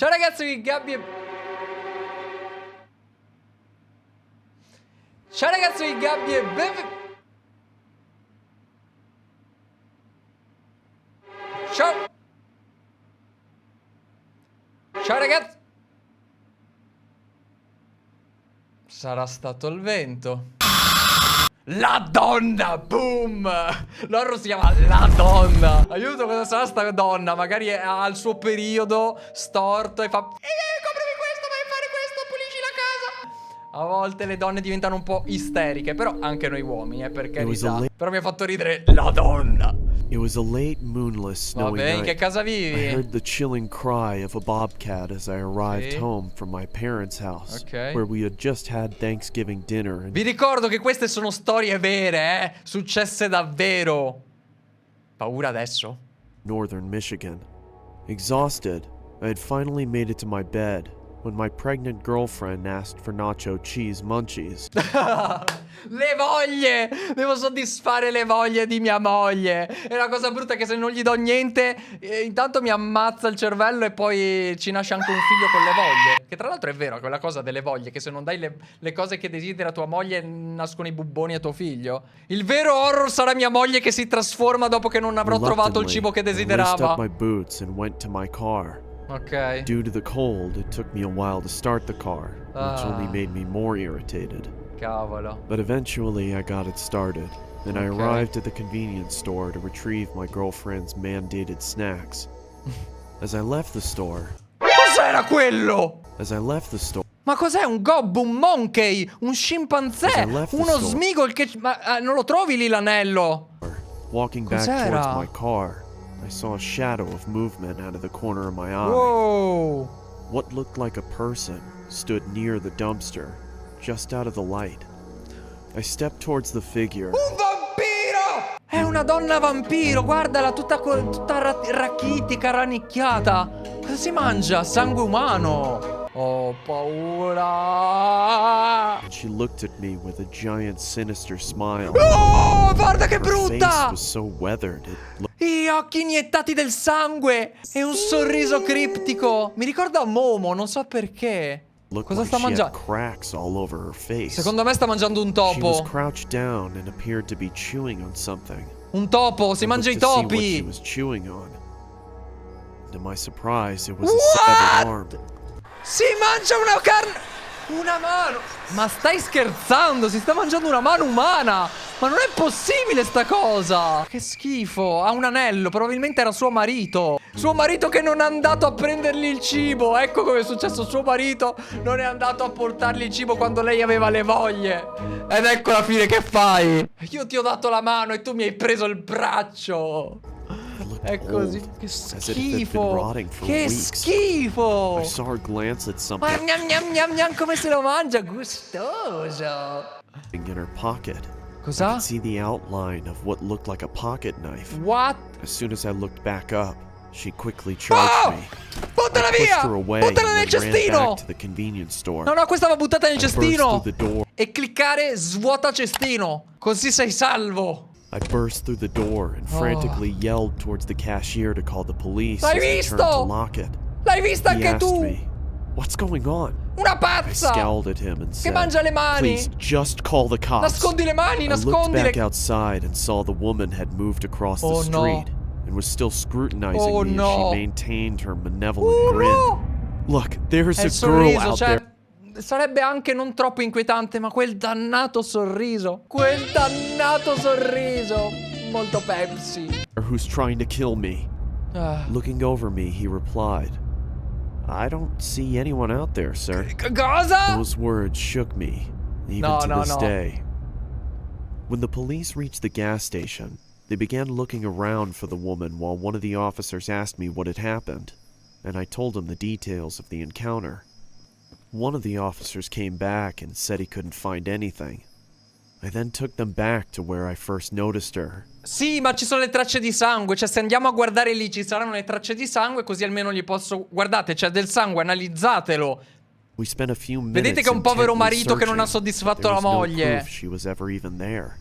Ciao ragazzi di gabbie. Ciao ragazzi di gabbie. Ciao. Ciao ragazzi. Sarà stato il vento. La donna, boom! L'horror si chiama La Donna. Aiuto, cosa sarà sta donna? Magari ha il suo periodo storto e fa coprimi questo, vai a fare questo, pulisci la casa. A volte le donne diventano un po' isteriche, però anche noi uomini, per carità. Però mi ha fatto ridere La Donna. It was a late, moonless, snowy Vabbè, in che night. casa I vivi? heard the chilling cry of a bobcat as I arrived home from my parents' house, where we had just had Thanksgiving dinner. Vi ricordo che queste sono storie vere, successe davvero. Paura adesso? Northern Michigan. Exhausted, I had finally made it to my bed when my pregnant girlfriend asked for nacho cheese munchies. Le voglie! Devo soddisfare le voglie di mia moglie. E la cosa brutta è che se non gli do niente, intanto mi ammazza il cervello e poi ci nasce anche un figlio con le voglie. Che tra l'altro è vero, quella cosa delle voglie, che se non dai le cose che desidera tua moglie, nascono i bubboni a tuo figlio. Il vero horror sarà mia moglie che si trasforma dopo che non avrò trovato il cibo che I laced up desiderava. my boots and went to my car. Ok. Due to the cold, it took me a while to start the car, which only made me more irritated. Cavolo. But eventually I got it started, and I arrived at the convenience store to retrieve my girlfriend's mandated snacks. As I left the store... Cos'era quello? As I left the store... Ma cos'è? Un gobbo, un monkey, un scimpanzé, uno smigol che... Ma non lo trovi lì l'anello? Walking back towards my car, I saw a shadow of movement out of the corner of my eye. Wow. What looked like a person stood near the dumpster, just out of the light. I stepped towards the figure. Un vampiro! È una donna vampiro, guardala, tutta rachitica, rannicchiata. Cosa si mangia? Sangue umano. Ho paura. She looked at me with a giant sinister smile. Oh, guarda che Her face brutta! was so weathered, it looked... Gli occhi iniettati del sangue e un sorriso criptico. Mi ricorda Momo, non so perché. Cosa sta mangiando? Cracks all over her face. Secondo me sta mangiando un She was topo. crouched down and appeared to be chewing on something. Un topo, si mangia i What she topi. was chewing on. To my surprise, it was a severed arm. Si mangia una carne. Una mano. Ma stai scherzando? Si sta mangiando una mano umana. Ma non è possibile sta cosa. Che schifo. Ha un anello. Probabilmente era suo marito. Suo marito che non è andato a prendergli il cibo. Ecco come è successo. Suo marito non è andato a portargli il cibo quando lei aveva le voglie. Ed ecco la fine che fai. Io ti ho dato la mano e tu mi hai preso il braccio. È così. Che schifo. Che schifo. I saw her glance at something Ma gnam gnam gnam gnam, come se lo mangia, gustoso. in her pocket. I Cosa? could see the outline of what looked like a pocket knife. What? As soon as I looked back up, she quickly charged me. Buttala I pushed via! her away Buttala and nel then ran cestino! back to the convenience store. No, no, questa va buttata nel I burst cestino. through the door. E cliccare svuota cestino. Così sei salvo. I burst through the door and frantically yelled towards the cashier to call the police L'hai as I visto? turned to lock it. L'hai vista He anche asked tu? me, "What's going on?" Una I pazza. scowled at him and Che said, mangia le mani. "Please, just call the cops." Nascondi le mani, I looked nascondile. back outside and saw the woman had moved across the Oh, no. street and was still scrutinizing Oh, me no. as she maintained her malevolent grin. No. Look, there's È a il girl sorriso, out cioè, there sarebbe anche non troppo inquietante, ma quel dannato sorriso. Quel dannato sorriso. Molto Pepsi. who's trying to kill me. Ah. Looking over me, he replied, "I don't see anyone out there, sir." Cosa? Those words shook me, even No, to no, this no. day. When the police reached the gas station, they began looking around for the woman while one of the officers asked me what had happened, and I told him the details of the encounter. One of the officers came back and said he couldn't find anything. I then took them back to where I first noticed her. Sì, ma ci sono le tracce di sangue. Cioè, se andiamo a guardare lì ci saranno le tracce di sangue, così almeno gli posso... Guardate, c'è del sangue, analizzatelo. We spent a few Vedete minutes che è un povero intently marito che non ha searching, but soddisfatto there la was no moglie. proof she was ever even there.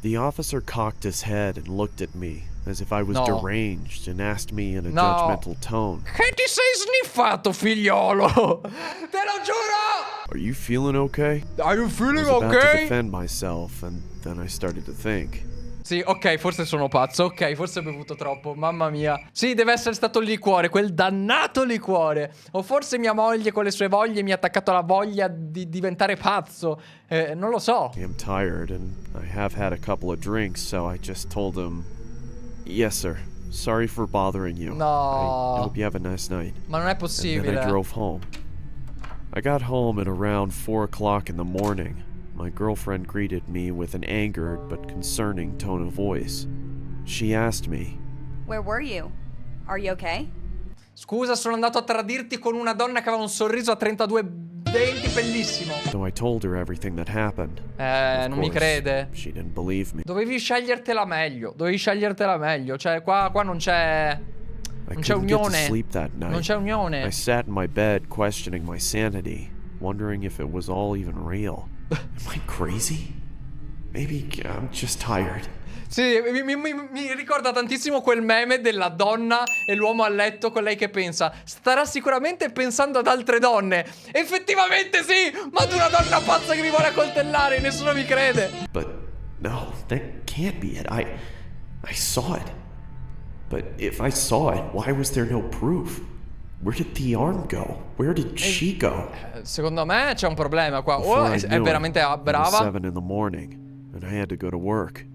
The officer cocked his head and looked at me as if I was deranged and asked me in a judgmental tone. Che ti sei sniffato, figliolo? Te lo giuro! Are you feeling okay? Are you feeling I was about to okay? defend myself, and then I started to think. Sì, ok, forse sono pazzo. Ok, forse ho bevuto troppo. Mamma mia. Sì, deve essere stato il liquore, quel dannato liquore. O forse mia moglie con le sue voglie mi ha attaccato la voglia di diventare pazzo. Non lo so. I'm tired, and I have had a couple of drinks, so I just told him, "Yes, sir. Sorry for bothering you. No. I hope you have a nice night." Ma non è And then possibile. I drove home. I got home at around 4 o'clock in the morning. My girlfriend greeted me with an angered but concerning tone of voice. She asked me, Where were you? Are you okay? Scusa, sono andato a tradirti con una donna che aveva un sorriso a 32 denti bellissimo. so I told her everything that happened. Of Non mi course, crede. she didn't believe me. Dovevi scegliertela meglio. Dovevi scegliertela meglio. Cioè, qua non c'è. I Non c'è couldn't get to unione. sleep that Non night. c'è unione. I sat in my bed questioning my sanity, wondering if it was all even real. Am I crazy? Maybe I'm just tired. Sì, mi ricorda tantissimo quel meme della donna e l'uomo a letto con lei che pensa. Starà sicuramente pensando ad altre donne. Effettivamente sì, ma ad una donna pazza che mi vuole accoltellare, nessuno mi crede. But no, that can't be it. I saw it. But if I saw it, why was there no proof? Where did the arm go? Where did she go? Secondo me c'è un problema qua. Before I È knew veramente it was brava. 7 in the morning, and I had to go to work.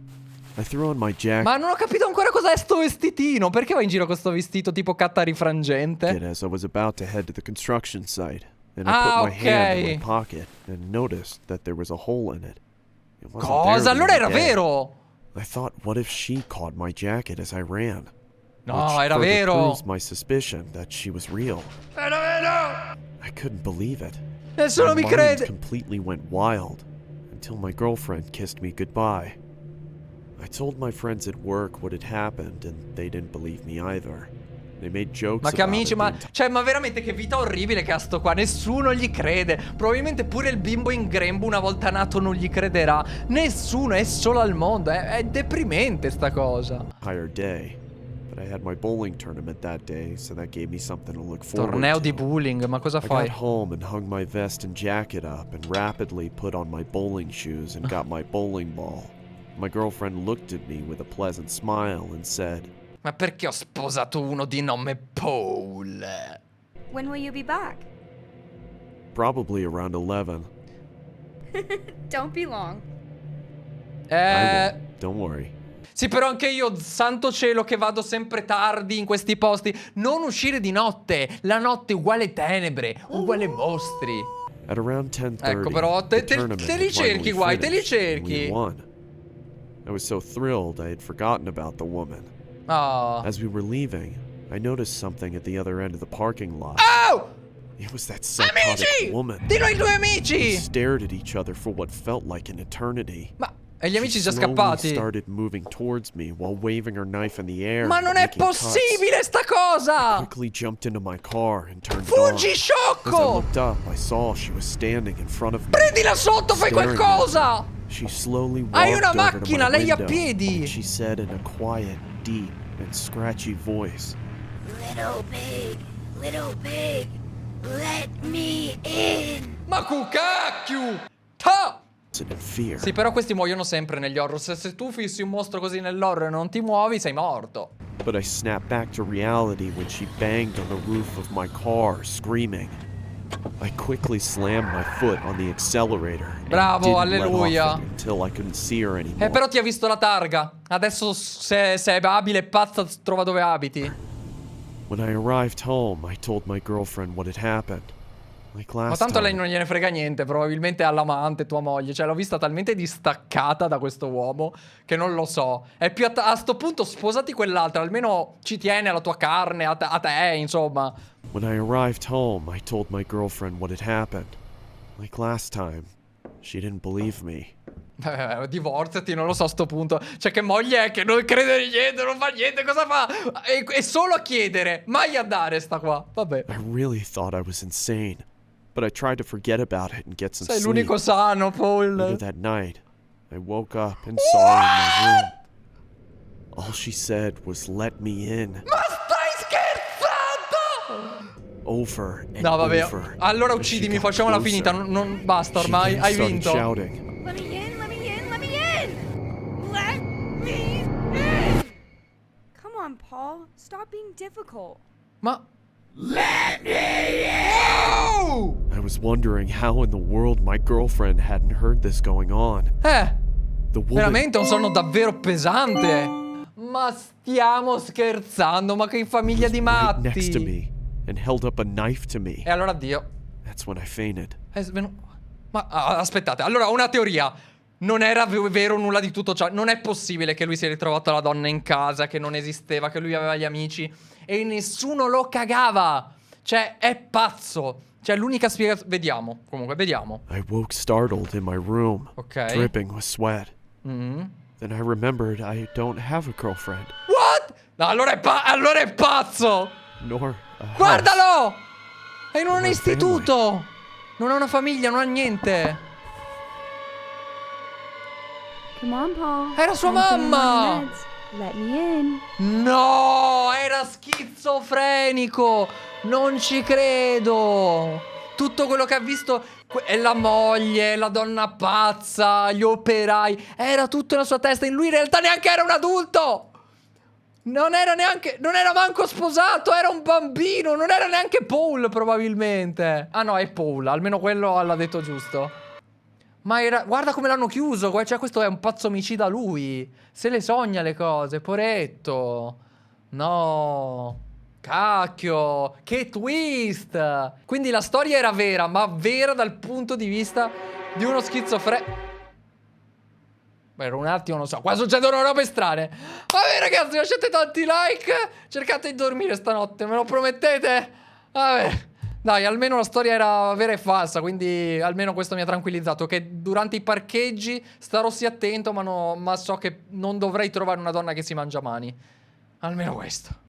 I threw on my jacket Ma non ho capito ancora cos'è sto vestitino. Perché va in giro con sto vestito tipo catarifrangente? as I was about to head to the construction site, and I put my hand in my pocket and noticed that there was a hole in it. It wasn't there Cosa? the Allora other era day. vero. I thought, what if she caught my jacket as I ran? No, Which era further vero. proves my suspicion that she was real. Era vero. I couldn't believe it. Nessuno My mi mind crede. completely went wild until my girlfriend kissed me goodbye. I told my friends at work what had happened, and they didn't believe me either. They made jokes Ma che about amici, it ma... the Cioè, ma veramente che vita orribile che ha sto qua. Nessuno gli crede. Probabilmente pure il bimbo in grembo una volta nato non gli crederà. Nessuno, è solo al mondo. È deprimente sta cosa. entire day. But I had my bowling tournament that day, so that gave me something to look forward Torneo to. di bowling, ma cosa I fai? got home and hung my vest and jacket up and rapidly put on my bowling shoes and got my bowling ball. My girlfriend looked at me with a pleasant smile and said, Ma perché ho sposato uno di nome Paul? When will you be back? probably around 11. Don't be long. I won't. Don't worry. Sì, però anche io, santo cielo, che vado sempre tardi in questi posti. Non uscire di notte. La notte uguale tenebre, uguale mostri. At around 10:30, Ecco, però te the tournament li had cerchi, finally guai, te li finished, and we cerchi. won. I was so thrilled I had forgotten about the woman. Oh. As we were leaving, I noticed something at the other end of the parking lot. Oh! It was that psychotic Amici! woman. Dillo ai tuoi We amici! stared at each other for what felt like an eternity. Ma... E gli amici She già slowly scappati? started moving towards me while waving her knife in the air. Ma and non è making cuts. possibile sta cosa! Quickly jumped into my car and turned it on. Fuggi, As I sciocco! looked up, I saw she was standing in front of me. Prendila sotto, fai staring at me. qualcosa! She slowly walked Hai una over to macchina, my lei a window, piedi. and she said in a quiet, deep, and scratchy voice, Little pig, let me in. Ma cucacchio! Ta! in fear. Sì, però questi muoiono sempre negli horror. Se tu fissi un mostro così nell'horror e non ti muovi, sei morto. But I snapped back to reality when she banged on the roof of my car, screaming. I quickly slammed my foot on the accelerator and Bravo, didn't let off alleluia. it until I couldn't see her anymore. Però ti ha visto la targa. Adesso se è abile e pazza, trova dove abiti. When I arrived home, I told my girlfriend what had happened. Like Ma last tanto a lei time, non gliene frega niente. Probabilmente è all'amante, tua moglie. Cioè, l'ho vista talmente distaccata da questo uomo che non lo so. È più a sto punto sposati quell'altra. Almeno ci tiene alla tua carne, a te, insomma. when I arrived home, I told my girlfriend what had happened. Like last time, she didn't believe me. Divorziati, non lo so a sto punto. Cioè, che moglie è che non crede in niente, non fa niente, cosa fa? È solo a chiedere, mai a dare sta qua. Vabbè. I really thought I was insane, but I tried to forget about it and get some Sei sleep. l'unico sano, Later Paul. that night, I woke up and saw her in my room. All she said was, "Let me in." Ma stai scherzando? Over and No, vabbè. over. Allora as she uccidimi, got facciamola closer. finita. Non basta She ormai, then hai started vinto. shouting. Let me in, let me in, let me in! Let me in! Come on, Paul. Stop being difficult. Ma... Oh! I was wondering how in the world my girlfriend hadn't heard this going on. The woman Veramente un sonno davvero pesante. Ma stiamo scherzando, ma che famiglia di right next to matti. me and held up a knife to me. E allora addio. That's when I fainted. Ma aspettate, allora ho una teoria. Non era vero nulla di tutto ciò. Non è possibile che lui si è ritrovato la donna in casa, che non esisteva, che lui aveva gli amici e nessuno lo cagava. Cioè, è pazzo. Cioè, l'unica spiegazione... Vediamo, comunque, vediamo. I woke startled in my room, Ok. dripping with sweat. Mm. Then I remembered I don't have a girlfriend, What? No, allora è pazzo. nor a house. Guardalo! È in un Una istituto. Non ha una famiglia, non ha niente. Come on, Paul. Era sua I'm putting you on mamma! your meds. Let me in. No, era schizofrenico. Non ci credo. Tutto quello che ha visto è la moglie, la donna pazza, gli operai. Era tutto nella sua testa. In lui in realtà neanche era un adulto. Non era manco sposato, era un bambino. Non era neanche Paul, probabilmente. Ah no, è Paul, almeno quello l'ha detto giusto. Ma era... Guarda come l'hanno chiuso. Cioè, questo è un pazzo omicida lui. Se le sogna le cose, poretto. No. Cacchio. Che twist. Quindi la storia era vera, ma vera dal punto di vista di uno schizofrenico. Per un attimo non so. Qua succedono robe strane. Vabbè ragazzi, lasciate tanti like. Cercate di dormire stanotte, me lo promettete? Vabbè. Dai, almeno la storia era vera e falsa, quindi almeno questo mi ha tranquillizzato. Che durante i parcheggi starò sì attento, ma so che non dovrei trovare una donna che si mangia mani. Almeno questo.